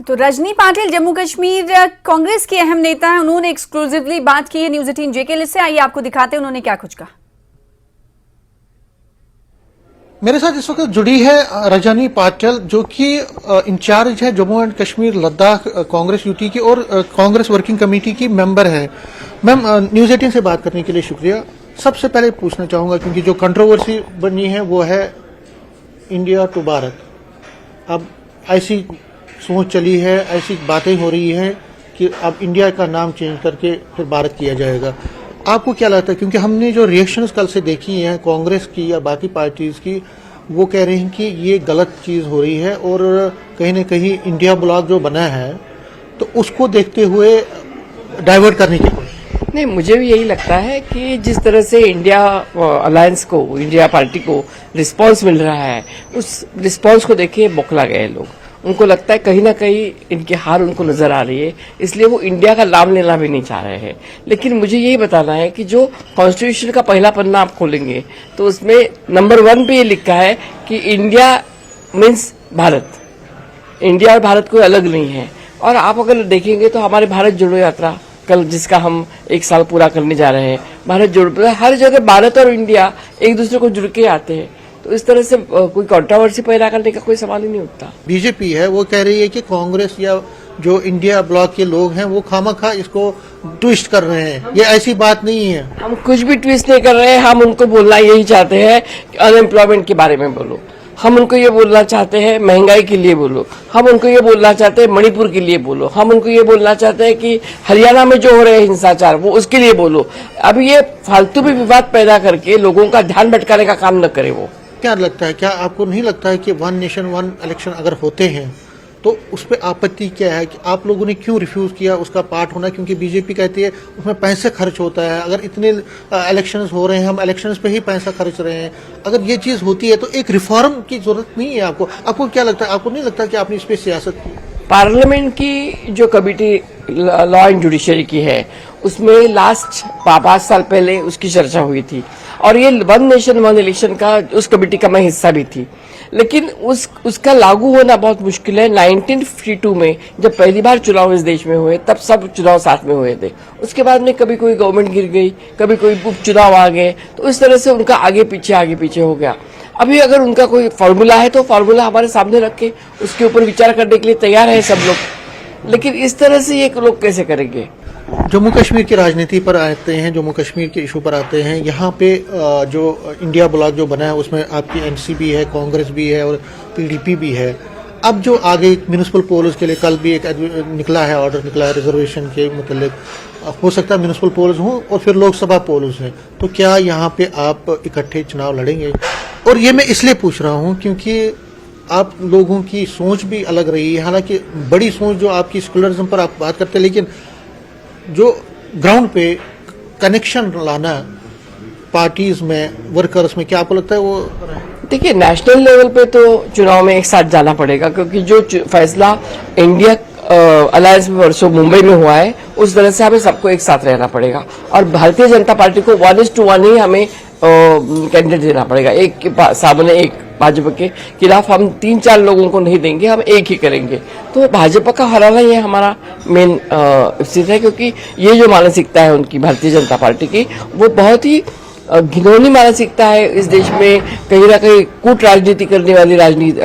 तो रजनी पाटिल जम्मू कश्मीर कांग्रेस के अहम नेता हैं। उन्होंने एक्सक्लूसिवली बात की है न्यूज 18 जे के लिए से। आइए आपको दिखाते हैं उन्होंने क्या कुछ कहा। मेरे साथ इस वक्त जुड़ी है रजनी पाटिल, जो कि इंचार्ज है जम्मू एंड कश्मीर लद्दाख कांग्रेस यूटी की और कांग्रेस वर्किंग कमेटी की मेंबर है। मैम, न्यूज 18 से बात करने के लिए शुक्रिया। सबसे पहले पूछना चाहूंगा, क्योंकि जो कंट्रोवर्सी बनी है वो है इंडिया टू भारत। अब ऐसी सोच चली है, ऐसी बातें हो रही हैं कि अब इंडिया का नाम चेंज करके फिर भारत किया जाएगा। आपको क्या लगता है? क्योंकि हमने जो रिएक्शंस कल से देखी हैं कांग्रेस की या बाकी पार्टीज की, वो कह रहे हैं कि ये गलत चीज हो रही है और कहीं ना कहीं इंडिया ब्लॉक जो बना है तो उसको देखते हुए डाइवर्ट करने की कोशिश। नहीं, मुझे भी यही लगता है कि जिस तरह से इंडिया अलायंस को, इंडिया पार्टी को रिस्पांस मिल रहा है, उस रिस्पांस को देखे बौखला गए लोग। उनको लगता है कहीं ना कहीं इनकी हार उनको नजर आ रही है, इसलिए वो इंडिया का नाम लेना भी नहीं चाह रहे हैं। लेकिन मुझे यही बताना है कि जो कॉन्स्टिट्यूशन का पहला पन्ना आप खोलेंगे तो उसमें नंबर 1 पे ये लिखा है कि इंडिया मीन्स भारत। इंडिया और भारत कोई अलग नहीं है। और आप अगर देखेंगे तो हमारे भारत जोड़ो यात्रा कल, जिसका हम 1 साल पूरा करने जा रहे हैं, भारत जोड़ो, हर जगह भारत और इंडिया एक दूसरे को जुड़ के आते हैं। तो इस तरह से कोई कंट्रोवर्सी पैदा करने का कोई सवाल ही नहीं उठता। बीजेपी है वो कह रही है कि कांग्रेस या जो इंडिया ब्लॉक के लोग हैं वो खामखा इसको ट्विस्ट कर रहे हैं। ये ऐसी बात नहीं है। हम कुछ भी ट्विस्ट नहीं कर रहे हैं। हम उनको बोलना यही चाहते हैं कि अनएम्प्लॉयमेंट के बारे में बोलो। हम उनको ये बोलना चाहते हैं महंगाई के लिए बोलो। हम उनको ये बोलना चाहते हैं मणिपुर के लिए बोलो। हम उनको ये बोलना चाहते हैं कि हरियाणा में जो हो रहे हैं हिंसाचार, वो उसके लिए बोलो। अब ये फालतू भी विवाद पैदा करके लोगों का ध्यान भटकाने का काम न करे। वो क्या लगता है, क्या आपको नहीं लगता है कि 1 नेशन 1 इलेक्शन अगर होते हैं तो उस पर आपत्ति क्या है कि आप लोगों ने क्यों रिफ्यूज किया उसका पार्ट होना? क्योंकि बीजेपी कहती है उसमें पैसे खर्च होता है। अगर इतने इलेक्शंस हो रहे हैं, हम इलेक्शंस पे ही पैसा खर्च रहे हैं, अगर ये चीज होती है तो एक रिफॉर्म की जरूरत नहीं है आपको? आपको क्या लगता है? आपको नहीं लगता कि आपने इस पर सियासत की? पार्लियामेंट की जो कमेटी लॉ एंड जुडिशरी की है, उसमें लास्ट 5 साल पहले उसकी चर्चा हुई थी और ये 1 नेशन 1 इलेक्शन का उस कमेटी का मैं हिस्सा भी थी। लेकिन उसका लागू होना बहुत मुश्किल है। 1952 में जब पहली बार चुनाव इस देश में हुए, तब सब चुनाव साथ में हुए थे। उसके बाद में कभी कोई गवर्नमेंट गिर गई, कभी कोई उपचुनाव आ गए, तो इस तरह से उनका आगे पीछे हो गया। अभी अगर उनका कोई फॉर्मूला है तो फॉर्मूला हमारे सामने रख के उसके ऊपर विचार करने के लिए तैयार है सब लोग। लेकिन इस तरह से ये लोग कैसे करेंगे? जम्मू कश्मीर की राजनीति पर आते हैं, जम्मू कश्मीर के इशू पर आते हैं। यहाँ पे जो इंडिया ब्लॉक जो बना है उसमें आपकी एनसीपी है, कांग्रेस भी है और पीडीपी भी है। अब जो आगे म्यूनिसिपल पोल्स के लिए कल भी एक निकला है, ऑर्डर निकला है रिजर्वेशन के मतलब, हो सकता है म्यूनिसिपल पोल्स हों और फिर लोकसभा पोल्स हैं। तो क्या यहाँ पे आप इकट्ठे चुनाव लड़ेंगे? और ये मैं इसलिए पूछ रहा हूँ क्योंकि आप लोगों की सोच भी अलग रही है। हालांकि बड़ी सोच जो आपकी सेकुलरिज्म पर आप बात करते हैं, लेकिन जो ग्राउंड पे कनेक्शन लाना पार्टीज में, वर्कर्स में, क्या आपको लगता है वो? देखिए, नेशनल लेवल पे तो चुनाव में एक साथ जाना पड़ेगा, क्योंकि जो फैसला इंडिया अलायंस में वर्षों मुंबई में हुआ है, उस तरह से हमें सबको एक साथ रहना पड़ेगा। और भारतीय जनता पार्टी को 1:1 ही हमें कैंडिडेट देना पड़ेगा। एक के सामने एक भाजपा के खिलाफ हम 3-4 लोगों को नहीं देंगे, हम एक ही करेंगे। तो भाजपा का हराना ये हमारा मेन स्थिति है, क्योंकि ये जो मानसिकता है उनकी, भारतीय जनता पार्टी की, वो बहुत ही घिनौनी मानसिकता है। इस देश में कहीं ना कहीं कूट राजनीति करने वाली राजनीति